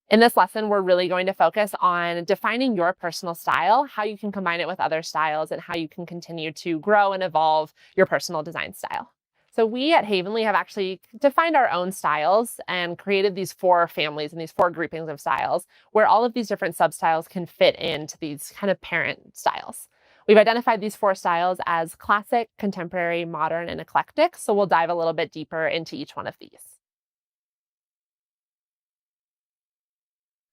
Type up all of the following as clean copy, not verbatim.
In this lesson, we're really going to focus on defining your personal style, how you can combine it with other styles, and how you can continue to grow and evolve your personal design style. So we at Havenly have actually defined our own styles and created these 4 families and these 4 groupings of styles where all of these different substyles can fit into these kind of parent styles. We've identified these 4 styles as classic, contemporary, modern, and eclectic. So we'll dive a little bit deeper into each one of these.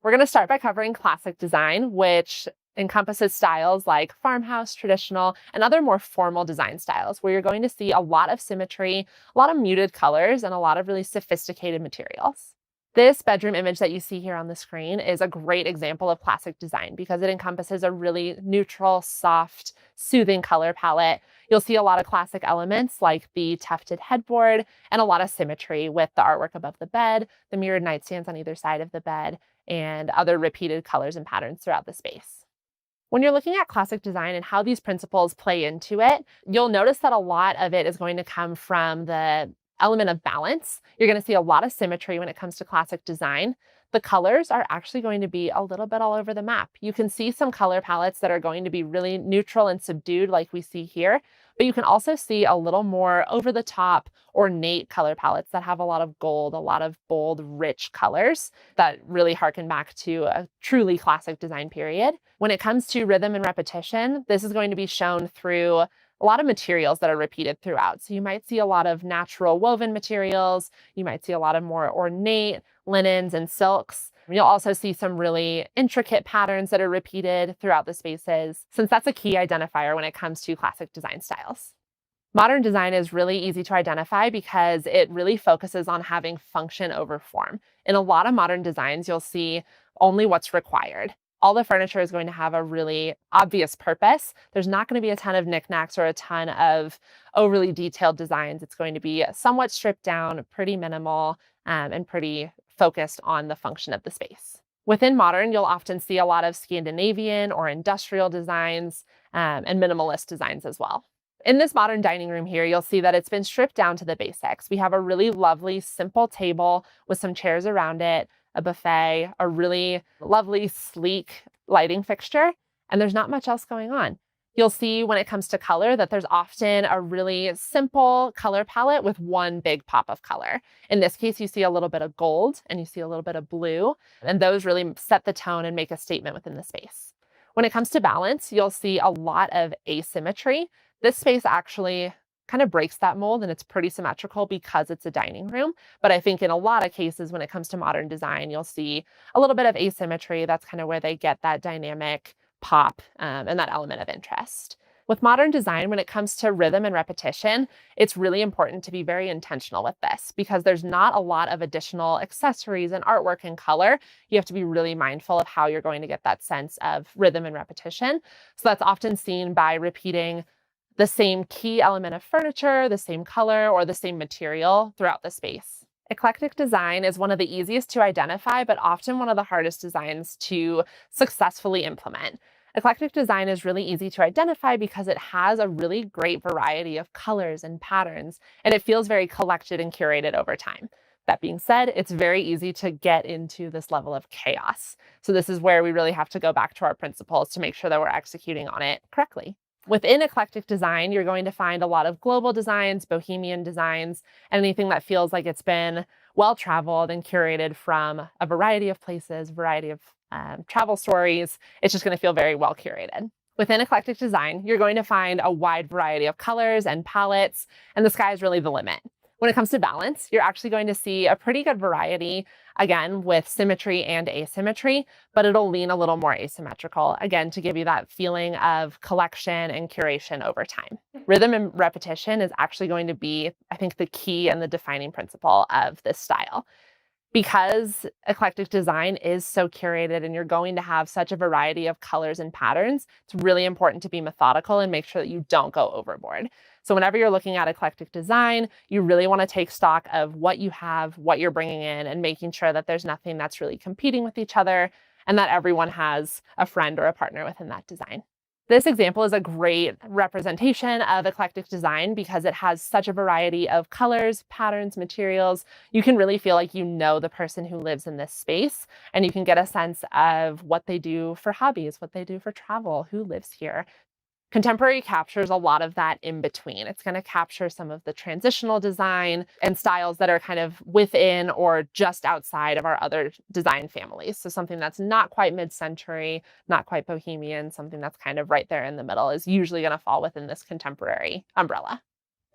We're going to start by covering classic design, which encompasses styles like farmhouse, traditional, and other more formal design styles, where you're going to see a lot of symmetry, a lot of muted colors, and a lot of really sophisticated materials. This bedroom image that you see here on the screen is a great example of classic design because it encompasses a really neutral, soft, soothing color palette. You'll see a lot of classic elements like the tufted headboard and a lot of symmetry with the artwork above the bed, the mirrored nightstands on either side of the bed, and other repeated colors and patterns throughout the space. When you're looking at classic design and how these principles play into it, you'll notice that a lot of it is going to come from the element of balance. You're going to see a lot of symmetry when it comes to classic design. The colors are actually going to be a little bit all over the map. You can see some color palettes that are going to be really neutral and subdued like we see here, but you can also see a little more over the top, ornate color palettes that have a lot of gold, a lot of bold, rich colors that really harken back to a truly classic design period. When it comes to rhythm and repetition, this is going to be shown through a lot of materials that are repeated throughout. So you might see a lot of natural woven materials. You might see a lot of more ornate linens and silks. You'll also see some really intricate patterns that are repeated throughout the spaces, since that's a key identifier when it comes to classic design styles. Modern design is really easy to identify because it really focuses on having function over form. In a lot of modern designs, you'll see only what's required. All the furniture is going to have a really obvious purpose. There's not going to be a ton of knickknacks or a ton of overly detailed designs. It's going to be somewhat stripped down, pretty minimal, and pretty focused on the function of the space. Within modern, you'll often see a lot of Scandinavian or industrial designs and minimalist designs as well. In this modern dining room here, you'll see that it's been stripped down to the basics. We have a really lovely, simple table with some chairs around it, a buffet, a really lovely, sleek lighting fixture, and there's not much else going on. You'll see when it comes to color that there's often a really simple color palette with one big pop of color. In this case, you see a little bit of gold and you see a little bit of blue, and those really set the tone and make a statement within the space. When it comes to balance, you'll see a lot of asymmetry. This space actually kind of breaks that mold and it's pretty symmetrical because it's a dining room. But I think in a lot of cases, when it comes to modern design, you'll see a little bit of asymmetry. That's kind of where they get that dynamic pop and that element of interest. With modern design, when it comes to rhythm and repetition, it's really important to be very intentional with this because there's not a lot of additional accessories and artwork and color. You have to be really mindful of how you're going to get that sense of rhythm and repetition. So that's often seen by repeating the same key element of furniture, the same color, or the same material throughout the space. Eclectic design is one of the easiest to identify, but often one of the hardest designs to successfully implement. Eclectic design is really easy to identify because it has a really great variety of colors and patterns, and it feels very collected and curated over time. That being said, it's very easy to get into this level of chaos. So this is where we really have to go back to our principles to make sure that we're executing on it correctly. Within eclectic design, you're going to find a lot of global designs, bohemian designs, and anything that feels like it's been well-traveled and curated from a variety of places, variety of travel stories. It's just going to feel very well curated. Within eclectic design, you're going to find a wide variety of colors and palettes, and the sky is really the limit. When it comes to balance, you're actually going to see a pretty good variety, again, with symmetry and asymmetry, but it'll lean a little more asymmetrical, again, to give you that feeling of collection and curation over time. Rhythm and repetition is actually going to be, I think, the key and the defining principle of this style. Because eclectic design is so curated and you're going to have such a variety of colors and patterns, it's really important to be methodical and make sure that you don't go overboard. So whenever you're looking at eclectic design, you really want to take stock of what you have, what you're bringing in, and making sure that there's nothing that's really competing with each other and that everyone has a friend or a partner within that design. This example is a great representation of eclectic design because it has such a variety of colors, patterns, materials. You can really feel like you know the person who lives in this space, and you can get a sense of what they do for hobbies, what they do for travel, who lives here. Contemporary captures a lot of that in between. It's going to capture some of the transitional design and styles that are kind of within or just outside of our other design families. So something that's not quite mid-century, not quite bohemian, something that's kind of right there in the middle is usually going to fall within this contemporary umbrella.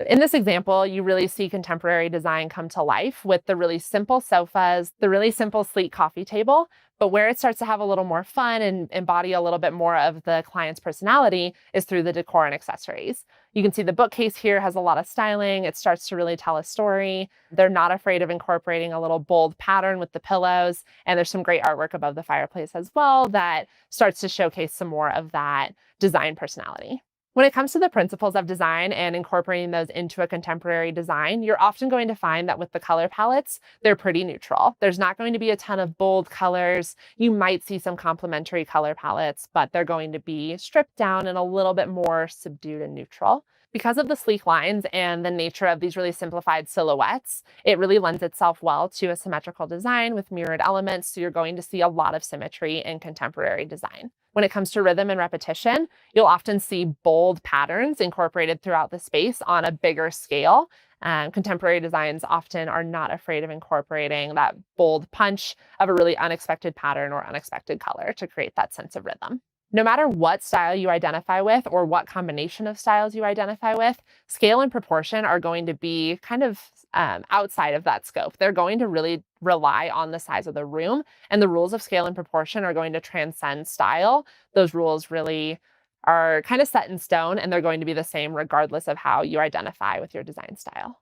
In this example, you really see contemporary design come to life with the really simple sofas, the really simple sleek coffee table. But where it starts to have a little more fun and embody a little bit more of the client's personality is through the decor and accessories. You can see the bookcase here has a lot of styling. It starts to really tell a story. They're not afraid of incorporating a little bold pattern with the pillows. And there's some great artwork above the fireplace as well that starts to showcase some more of that design personality. When it comes to the principles of design and incorporating those into a contemporary design, you're often going to find that with the color palettes, they're pretty neutral. There's not going to be a ton of bold colors. You might see some complementary color palettes, but they're going to be stripped down and a little bit more subdued and neutral. Because of the sleek lines and the nature of these really simplified silhouettes, it really lends itself well to a symmetrical design with mirrored elements. So you're going to see a lot of symmetry in contemporary design. When it comes to rhythm and repetition, you'll often see bold patterns incorporated throughout the space on a bigger scale. Contemporary designs often are not afraid of incorporating that bold punch of a really unexpected pattern or unexpected color to create that sense of rhythm. No matter what style you identify with or what combination of styles you identify with, scale and proportion are going to be kind of outside of that scope. They're going to really rely on the size of the room, and the rules of scale and proportion are going to transcend style. Those rules really are kind of set in stone, and they're going to be the same regardless of how you identify with your design style.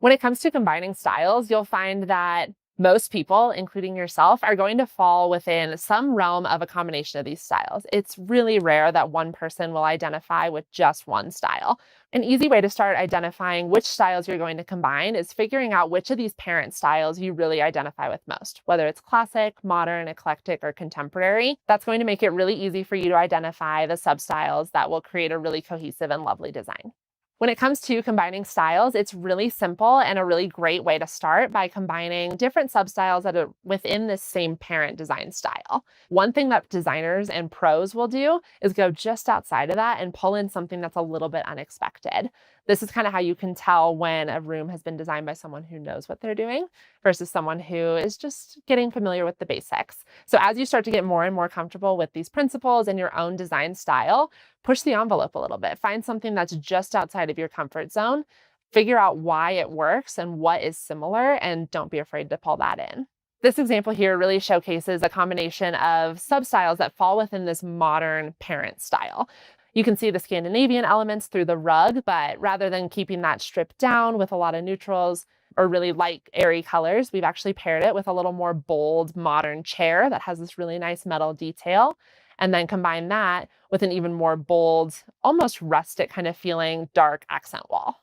When it comes to combining styles, you'll find that most people, including yourself, are going to fall within some realm of a combination of these styles. It's really rare that one person will identify with just one style. An easy way to start identifying which styles you're going to combine is figuring out which of these parent styles you really identify with most, whether it's classic, modern, eclectic, or contemporary. That's going to make it really easy for you to identify the substyles that will create a really cohesive and lovely design. When it comes to combining styles, it's really simple and a really great way to start by combining different substyles that are within this same parent design style. One thing that designers and pros will do is go just outside of that and pull in something that's a little bit unexpected. This is kind of how you can tell when a room has been designed by someone who knows what they're doing versus someone who is just getting familiar with the basics. So as you start to get more and more comfortable with these principles and your own design style, push the envelope a little bit. Find something that's just outside of your comfort zone. Figure out why it works and what is similar, and don't be afraid to pull that in. This example here really showcases a combination of substyles that fall within this modern parent style. You can see the Scandinavian elements through the rug, but rather than keeping that stripped down with a lot of neutrals or really light, airy colors, we've actually paired it with a little more bold, modern chair that has this really nice metal detail. And then combine that with an even more bold, almost rustic kind of feeling dark accent wall.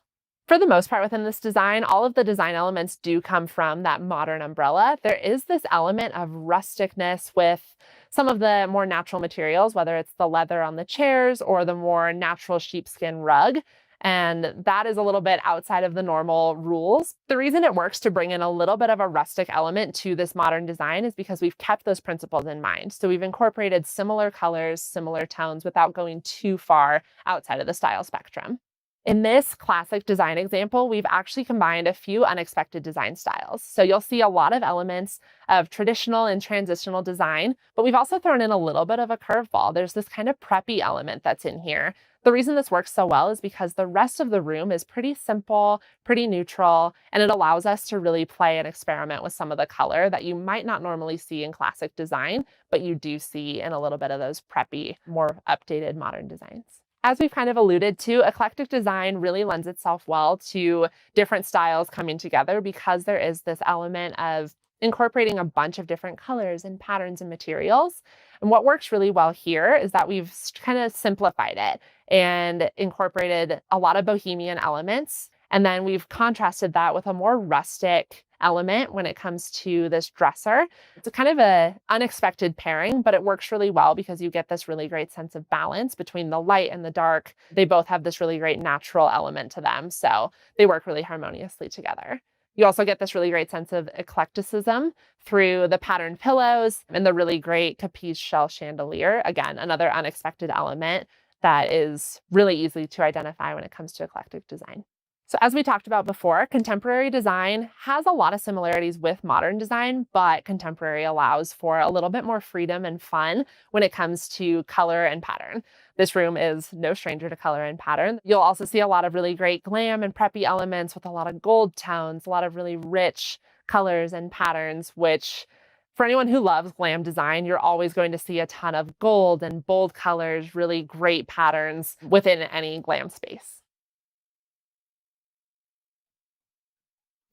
For the most part within this design, all of the design elements do come from that modern umbrella. There is this element of rusticness with some of the more natural materials, whether it's the leather on the chairs or the more natural sheepskin rug. And that is a little bit outside of the normal rules. The reason it works to bring in a little bit of a rustic element to this modern design is because we've kept those principles in mind. So we've incorporated similar colors, similar tones without going too far outside of the style spectrum. In this classic design example, we've actually combined a few unexpected design styles. So you'll see a lot of elements of traditional and transitional design, but we've also thrown in a little bit of a curveball. There's this kind of preppy element that's in here. The reason this works so well is because the rest of the room is pretty simple, pretty neutral, and it allows us to really play and experiment with some of the color that you might not normally see in classic design, but you do see in a little bit of those preppy, more updated modern designs. As we've kind of alluded to, eclectic design really lends itself well to different styles coming together because there is this element of incorporating a bunch of different colors and patterns and materials. And what works really well here is that we've kind of simplified it and incorporated a lot of bohemian elements. And then we've contrasted that with a more rustic element when it comes to this dresser. It's kind of an unexpected pairing, but it works really well because you get this really great sense of balance between the light and the dark. They both have this really great natural element to them, so they work really harmoniously together. You also get this really great sense of eclecticism through the patterned pillows and the really great capiz shell chandelier. Again, another unexpected element that is really easy to identify when it comes to eclectic design. So as we talked about before, contemporary design has a lot of similarities with modern design, but contemporary allows for a little bit more freedom and fun when it comes to color and pattern. This room is no stranger to color and pattern. You'll also see a lot of really great glam and preppy elements with a lot of gold tones, a lot of really rich colors and patterns, which for anyone who loves glam design, you're always going to see a ton of gold and bold colors, really great patterns within any glam space.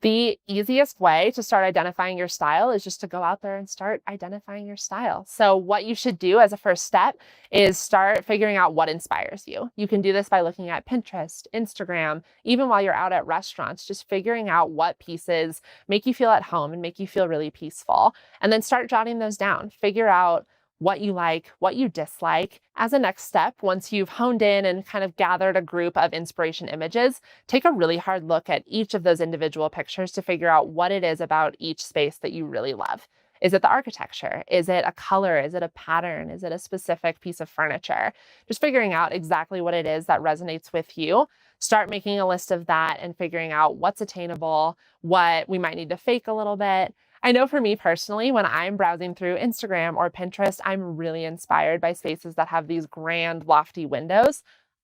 The easiest way to start identifying your style is just to go out there and start identifying your style. So what you should do as a first step is start figuring out what inspires you. You can do this by looking at Pinterest, Instagram, even while you're out at restaurants, just figuring out what pieces make you feel at home and make you feel really peaceful. And then start jotting those down. Figure out what you like, what you dislike. As a next step, once you've honed in and kind of gathered a group of inspiration images, take a really hard look at each of those individual pictures to figure out what it is about each space that you really love. Is it the architecture? Is it a color? Is it a pattern? Is it a specific piece of furniture? Just figuring out exactly what it is that resonates with you. Start making a list of that and figuring out what's attainable, what we might need to fake a little bit. I know for me personally, when I'm browsing through Instagram or Pinterest, I'm really inspired by spaces that have these grand, lofty windows.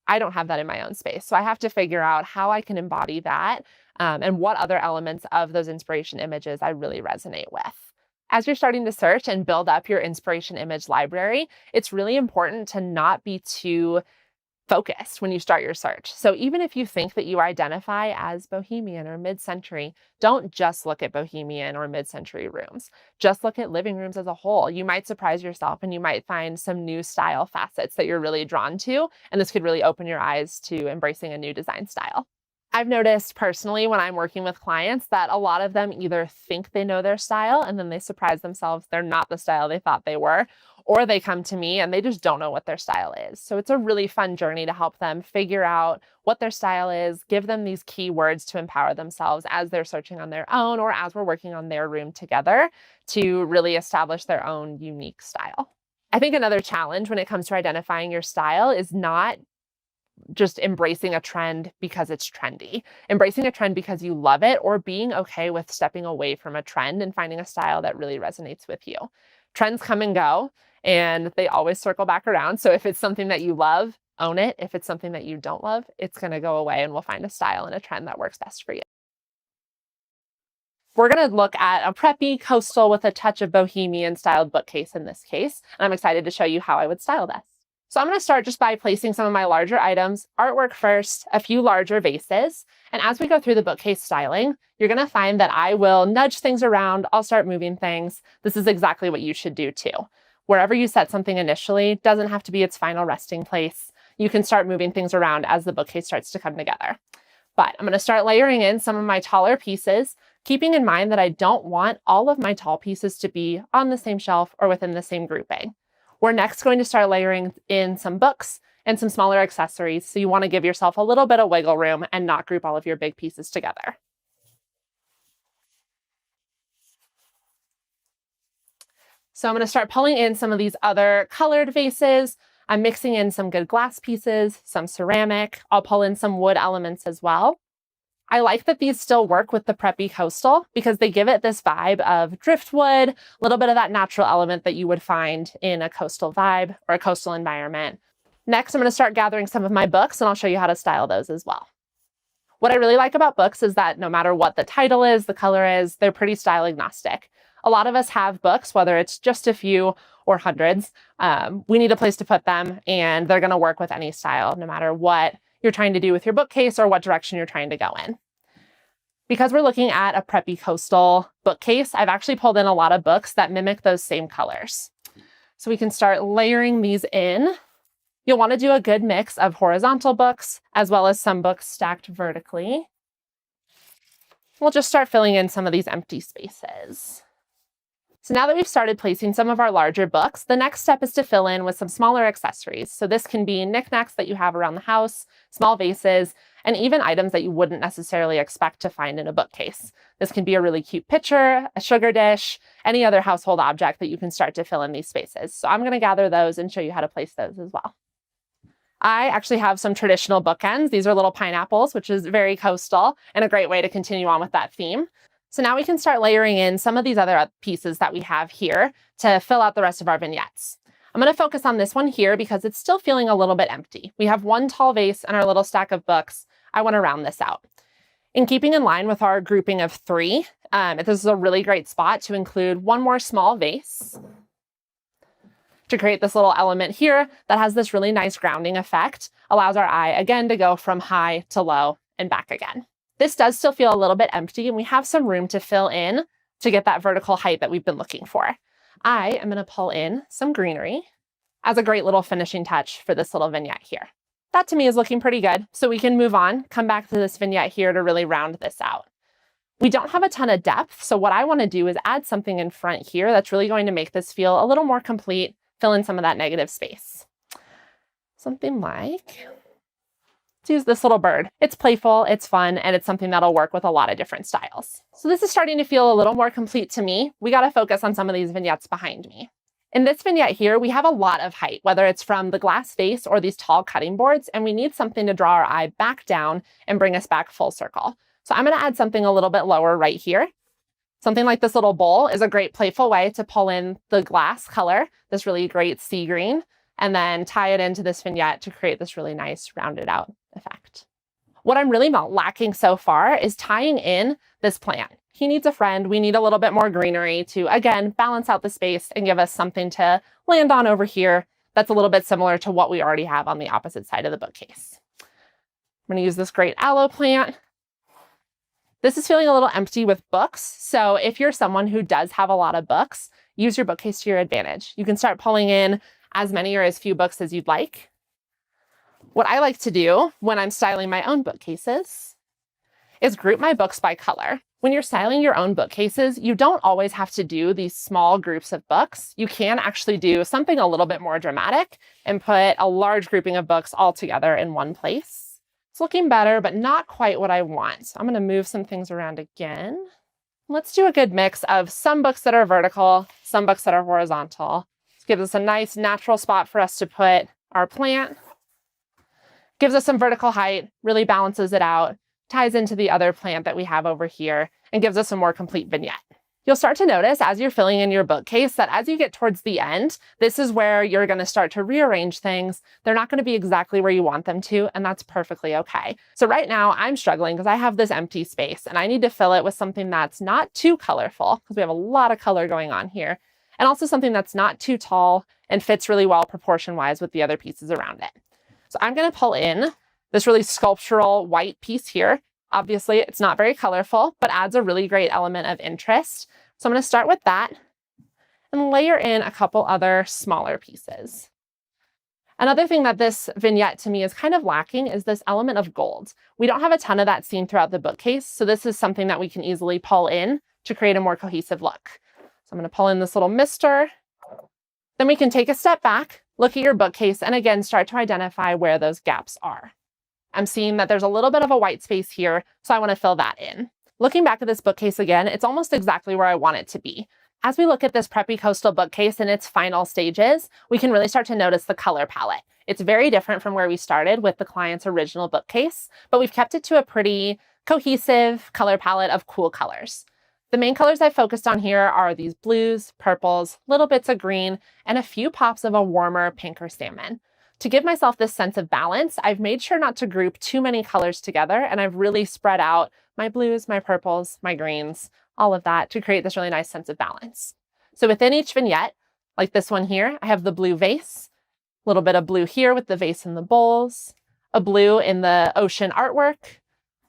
I don't have that in my own space. So I have to figure out how I can embody that and what other elements of those inspiration images I really resonate with. As you're starting to search and build up your inspiration image library, it's really important to not be too focused when you start your search. So even if you think that you identify as bohemian or mid-century, don't just look at bohemian or mid-century rooms. Just look at living rooms as a whole. You might surprise yourself and you might find some new style facets that you're really drawn to, and this could really open your eyes to embracing a new design style. I've noticed personally when I'm working with clients that a lot of them either think they know their style and then they surprise themselves they're not the style they thought they were, or they come to me and they just don't know what their style is. So it's a really fun journey to help them figure out what their style is, give them these keywords to empower themselves as they're searching on their own or as we're working on their room together to really establish their own unique style. I think another challenge when it comes to identifying your style is not just embracing a trend because it's trendy, embracing a trend because you love it, or being okay with stepping away from a trend and finding a style that really resonates with you. Trends come and go, and they always circle back around. So if it's something that you love, own it. If it's something that you don't love, it's going to go away and we'll find a style and a trend that works best for you. We're going to look at a preppy coastal with a touch of bohemian styled bookcase in this case, and I'm excited to show you how I would style this. So I'm going to start just by placing some of my larger items, artwork first, a few larger vases. And as we go through the bookcase styling, you're going to find that I will nudge things around. I'll start moving things. This is exactly what you should do too. Wherever you set something initially doesn't have to be its final resting place. You can start moving things around as the bookcase starts to come together. But I'm going to start layering in some of my taller pieces, keeping in mind that I don't want all of my tall pieces to be on the same shelf or within the same grouping. We're next going to start layering in some books and some smaller accessories. So you want to give yourself a little bit of wiggle room and not group all of your big pieces together. So I'm going to start pulling in some of these other colored vases. I'm mixing in some good glass pieces, some ceramic. I'll pull in some wood elements as well. I like that these still work with the preppy coastal because they give it this vibe of driftwood, a little bit of that natural element that you would find in a coastal vibe or a coastal environment. Next, I'm going to start gathering some of my books and I'll show you how to style those as well. What I really like about books is that no matter what the title is, the color is, they're pretty style agnostic. A lot of us have books, whether it's just a few or hundreds. We need a place to put them and they're going to work with any style, no matter what you're trying to do with your bookcase or what direction you're trying to go in. Because we're looking at a preppy coastal bookcase, I've actually pulled in a lot of books that mimic those same colors. So we can start layering these in. You'll want to do a good mix of horizontal books as well as some books stacked vertically. We'll just start filling in some of these empty spaces. So now that we've started placing some of our larger books, the next step is to fill in with some smaller accessories. So this can be knickknacks that you have around the house, small vases, and even items that you wouldn't necessarily expect to find in a bookcase. This can be a really cute picture, a sugar dish, any other household object that you can start to fill in these spaces. So I'm going to gather those and show you how to place those as well. I actually have some traditional bookends. These are little pineapples, which is very coastal and a great way to continue on with that theme. So now we can start layering in some of these other pieces that we have here to fill out the rest of our vignettes. I'm going to focus on this one here because it's still feeling a little bit empty. We have one tall vase and our little stack of books. I want to round this out. In keeping in line with our grouping of 3, this is a really great spot to include one more small vase to create this little element here that has this really nice grounding effect, allows our eye again to go from high to low and back again. This does still feel a little bit empty, and we have some room to fill in to get that vertical height that we've been looking for. I am going to pull in some greenery as a great little finishing touch for this little vignette here. That to me is looking pretty good, so we can move on, come back to this vignette here to really round this out. We don't have a ton of depth, so what I want to do is add something in front here that's really going to make this feel a little more complete, fill in some of that negative space. Something like, let's use this little bird. It's playful, it's fun, and it's something that'll work with a lot of different styles. So this is starting to feel a little more complete to me. We got to focus on some of these vignettes behind me. In this vignette here, we have a lot of height, whether it's from the glass vase or these tall cutting boards, and we need something to draw our eye back down and bring us back full circle. So I'm going to add something a little bit lower right here. Something like this little bowl is a great playful way to pull in the glass color, this really great sea green, and then tie it into this vignette to create this really nice rounded out effect. What I'm really not lacking so far is tying in this plant. He needs a friend. We need a little bit more greenery to, again, balance out the space and give us something to land on over here that's a little bit similar to what we already have on the opposite side of the bookcase. I'm going to use this great aloe plant. This is feeling a little empty with books, so if you're someone who does have a lot of books, use your bookcase to your advantage. You can start pulling in as many or as few books as you'd like. What I like to do when I'm styling my own bookcases is group my books by color. When you're styling your own bookcases, you don't always have to do these small groups of books. You can actually do something a little bit more dramatic and put a large grouping of books all together in one place. It's looking better, but not quite what I want. So I'm going to move some things around again. Let's do a good mix of some books that are vertical, some books that are horizontal. This gives us a nice natural spot for us to put our plant. Gives us some vertical height, really balances it out, ties into the other plant that we have over here, and gives us a more complete vignette. You'll start to notice as you're filling in your bookcase that as you get towards the end, this is where you're going to start to rearrange things. They're not going to be exactly where you want them to, and that's perfectly okay. So right now I'm struggling because I have this empty space and I need to fill it with something that's not too colorful because we have a lot of color going on here, and also something that's not too tall and fits really well proportion-wise with the other pieces around it. So I'm going to pull in this really sculptural white piece here. Obviously, it's not very colorful, but adds a really great element of interest. So I'm going to start with that and layer in a couple other smaller pieces. Another thing that this vignette to me is kind of lacking is this element of gold. We don't have a ton of that seen throughout the bookcase, so this is something that we can easily pull in to create a more cohesive look. So I'm going to pull in this little mister. Then we can take a step back, look at your bookcase, and again, start to identify where those gaps are. I'm seeing that there's a little bit of a white space here, so I want to fill that in. Looking back at this bookcase again, it's almost exactly where I want it to be. As we look at this preppy coastal bookcase in its final stages, we can really start to notice the color palette. It's very different from where we started with the client's original bookcase, but we've kept it to a pretty cohesive color palette of cool colors. The main colors I focused on here are these blues, purples, little bits of green, and a few pops of a warmer pink or salmon. To give myself this sense of balance, I've made sure not to group too many colors together, and I've really spread out my blues, my purples, my greens, all of that to create this really nice sense of balance. So within each vignette, like this one here, I have the blue vase, a little bit of blue here with the vase and the bowls, a blue in the ocean artwork,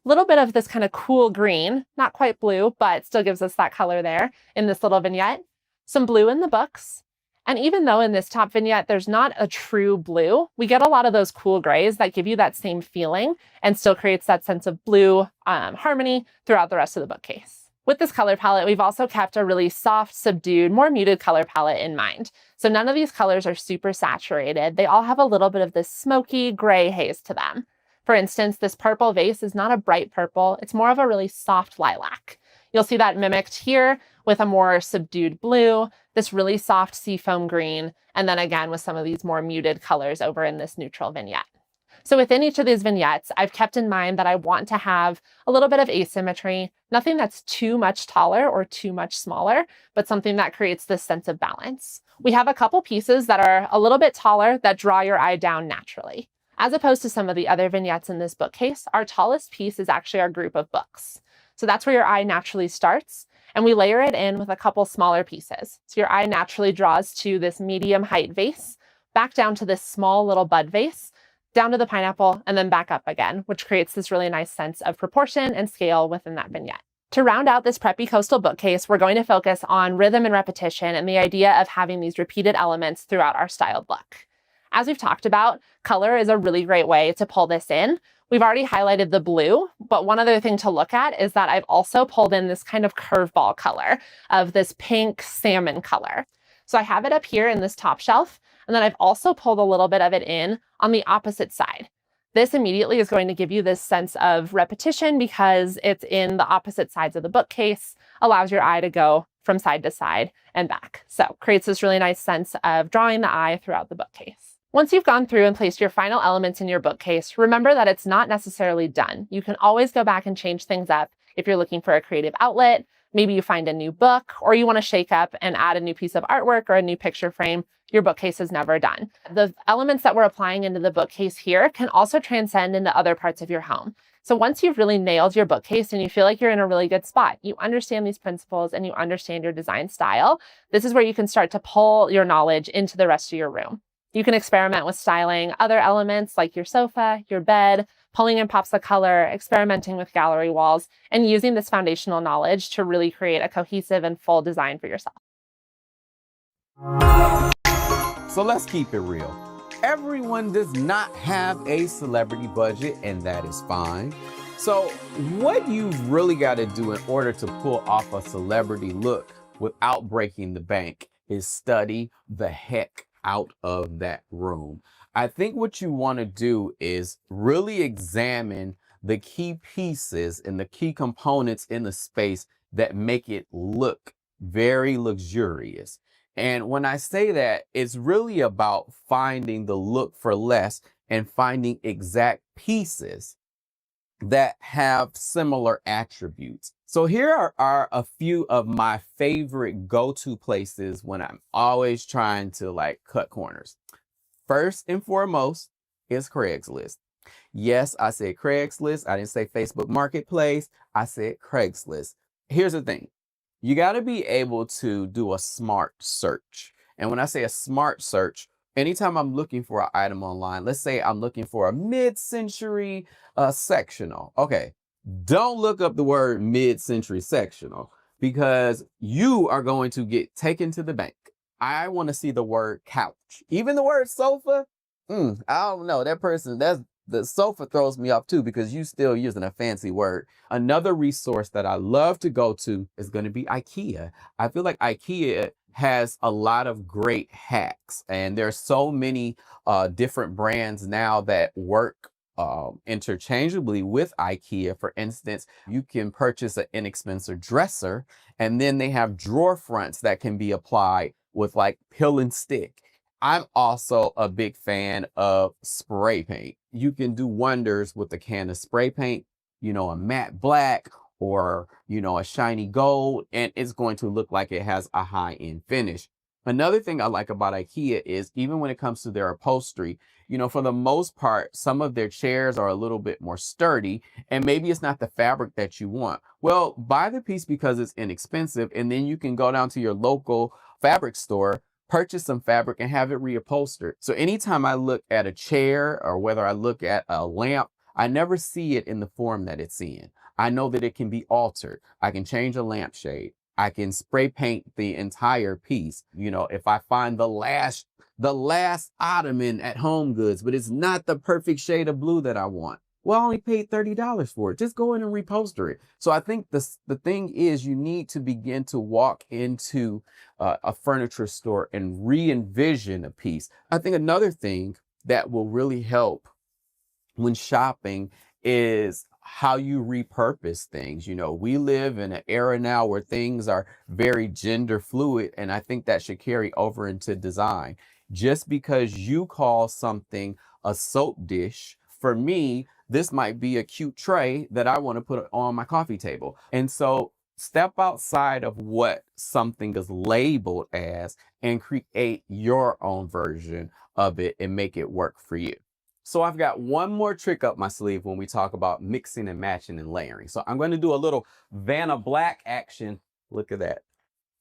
a little bit of this kind of cool green, not quite blue, but still gives us that color there in this little vignette, some blue in the books, And even though in this top vignette, there's not a true blue, we get a lot of those cool grays that give you that same feeling and still creates that sense of blue harmony throughout the rest of the bookcase. With this color palette, we've also kept a really soft, subdued, more muted color palette in mind. So none of these colors are super saturated. They all have a little bit of this smoky gray haze to them. For instance, this purple vase is not a bright purple. It's more of a really soft lilac. You'll see that mimicked here with a more subdued blue, this really soft seafoam green, and then again with some of these more muted colors over in this neutral vignette. So within each of these vignettes, I've kept in mind that I want to have a little bit of asymmetry, nothing that's too much taller or too much smaller, but something that creates this sense of balance. We have a couple pieces that are a little bit taller that draw your eye down naturally. As opposed to some of the other vignettes in this bookcase, our tallest piece is actually our group of books. So that's where your eye naturally starts, and we layer it in with a couple smaller pieces. So your eye naturally draws to this medium height vase, back down to this small little bud vase, down to the pineapple, and then back up again, which creates this really nice sense of proportion and scale within that vignette. To round out this preppy coastal bookcase, we're going to focus on rhythm and repetition and the idea of having these repeated elements throughout our styled look. As we've talked about, color is a really great way to pull this in. We've already highlighted the blue, but one other thing to look at is that I've also pulled in this kind of curveball color of this pink salmon color. So I have it up here in this top shelf, and then I've also pulled a little bit of it in on the opposite side. This immediately is going to give you this sense of repetition because it's in the opposite sides of the bookcase, allows your eye to go from side to side and back. So creates this really nice sense of drawing the eye throughout the bookcase. Once you've gone through and placed your final elements in your bookcase, remember that it's not necessarily done. You can always go back and change things up if you're looking for a creative outlet. Maybe you find a new book, or you want to shake up and add a new piece of artwork or a new picture frame. Your bookcase is never done. The elements that we're applying into the bookcase here can also transcend into other parts of your home. So once you've really nailed your bookcase and you feel like you're in a really good spot, you understand these principles and you understand your design style, this is where you can start to pull your knowledge into the rest of your room. You can experiment with styling other elements like your sofa, your bed, pulling in pops of color, experimenting with gallery walls, and using this foundational knowledge to really create a cohesive and full design for yourself. So let's keep it real. Everyone does not have a celebrity budget, and that is fine. So what you've really got to do in order to pull off a celebrity look without breaking the bank is study the heck out of that room. I think what you want to do is really examine the key pieces and the key components in the space that make it look very luxurious. And when I say that, it's really about finding the look for less and finding exact pieces that have similar attributes. So here are a few of my favorite go-to places when I'm always trying to cut corners. First and foremost is Craigslist. Yes, I said Craigslist. I didn't say Facebook Marketplace. I said Craigslist. Here's the thing. You got to be able to do a smart search. And when I say a smart search, anytime I'm looking for an item online, let's say I'm looking for a mid-century sectional. Okay, don't look up the word mid-century sectional because you are going to get taken to the bank. I want to see the word couch. Even the word sofa, I don't know. The sofa throws me off too because you still using a fancy word. Another resource that I love to go to is going to be IKEA. I feel like IKEA has a lot of great hacks, and there's so many different brands now that work interchangeably with IKEA. For instance, you can purchase an inexpensive dresser, and then they have drawer fronts that can be applied with peel and stick. I'm also a big fan of spray paint. You can do wonders with a can of spray paint, a matte black or, a shiny gold, and it's going to look like it has a high-end finish. Another thing I like about IKEA is even when it comes to their upholstery, for the most part, some of their chairs are a little bit more sturdy, and maybe it's not the fabric that you want. Well, buy the piece because it's inexpensive, and then you can go down to your local fabric store, purchase some fabric, and have it reupholstered. So anytime I look at a chair or whether I look at a lamp, I never see it in the form that it's in. I know that it can be altered. I can change a lampshade. I can spray paint the entire piece. You know, if I find the last ottoman at Home Goods, but it's not the perfect shade of blue that I want, well, I only paid $30 for it. Just go in and reposter it. So I think the thing is, you need to begin to walk into a furniture store and re-envision a piece. I think another thing that will really help when shopping is how you repurpose things. You know, we live in an era now where things are very gender fluid, and I think that should carry over into design. Just because you call something a soap dish, for me, this might be a cute tray that I want to put on my coffee table. And so step outside of what something is labeled as and create your own version of it and make it work for you. So I've got one more trick up my sleeve when we talk about mixing and matching and layering. So I'm going to do a little Vanna Black action. Look at that.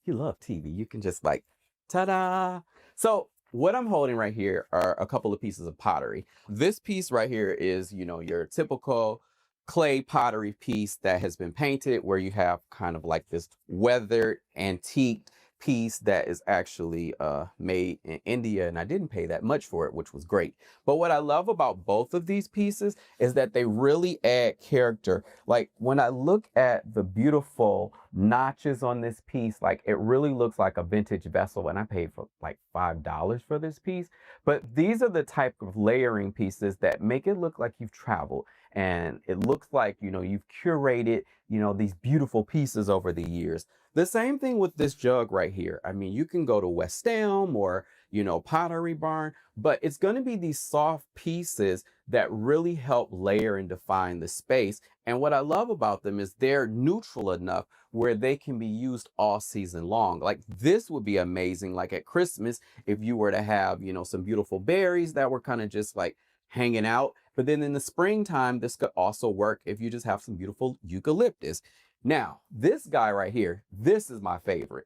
You love TV. You can just like, ta-da. So what I'm holding right here are a couple of pieces of pottery. This piece right here is, you know, your typical clay pottery piece that has been painted, where you have kind of like this weathered antique piece that is actually made in India, and I didn't pay that much for it, which was great. But what I love about both of these pieces is that they really add character. Like when I look at the beautiful notches on this piece, like it really looks like a vintage vessel, and I paid for like $5 for this piece. But these are the type of layering pieces that make it look like you've traveled, and it looks like, you know, you've curated, you know, these beautiful pieces over the years. The same thing with this jug right here. I mean, you can go to West Elm or, you know, Pottery Barn, but it's going to be these soft pieces that really help layer and define the space. And what I love about them is they're neutral enough where they can be used all season long. Like this would be amazing, like at Christmas, if you were to have, you know, some beautiful berries that were kind of just like hanging out. But then in the springtime, this could also work if you just have some beautiful eucalyptus. Now, this guy right here, this is my favorite.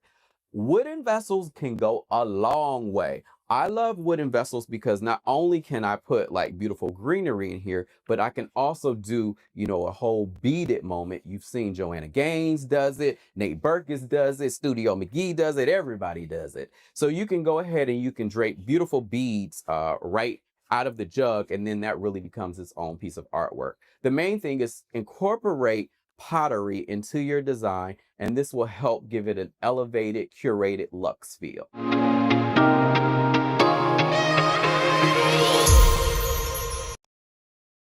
Wooden vessels can go a long way. I love wooden vessels because not only can I put like beautiful greenery in here, but I can also do, you know, a whole beaded moment. You've seen Joanna Gaines does it, Nate Berkus does it, Studio McGee does it, everybody does it. So you can go ahead and you can drape beautiful beads right out of the jug, and then that really becomes its own piece of artwork. The main thing is incorporate pottery into your design, and this will help give it an elevated, curated luxe feel.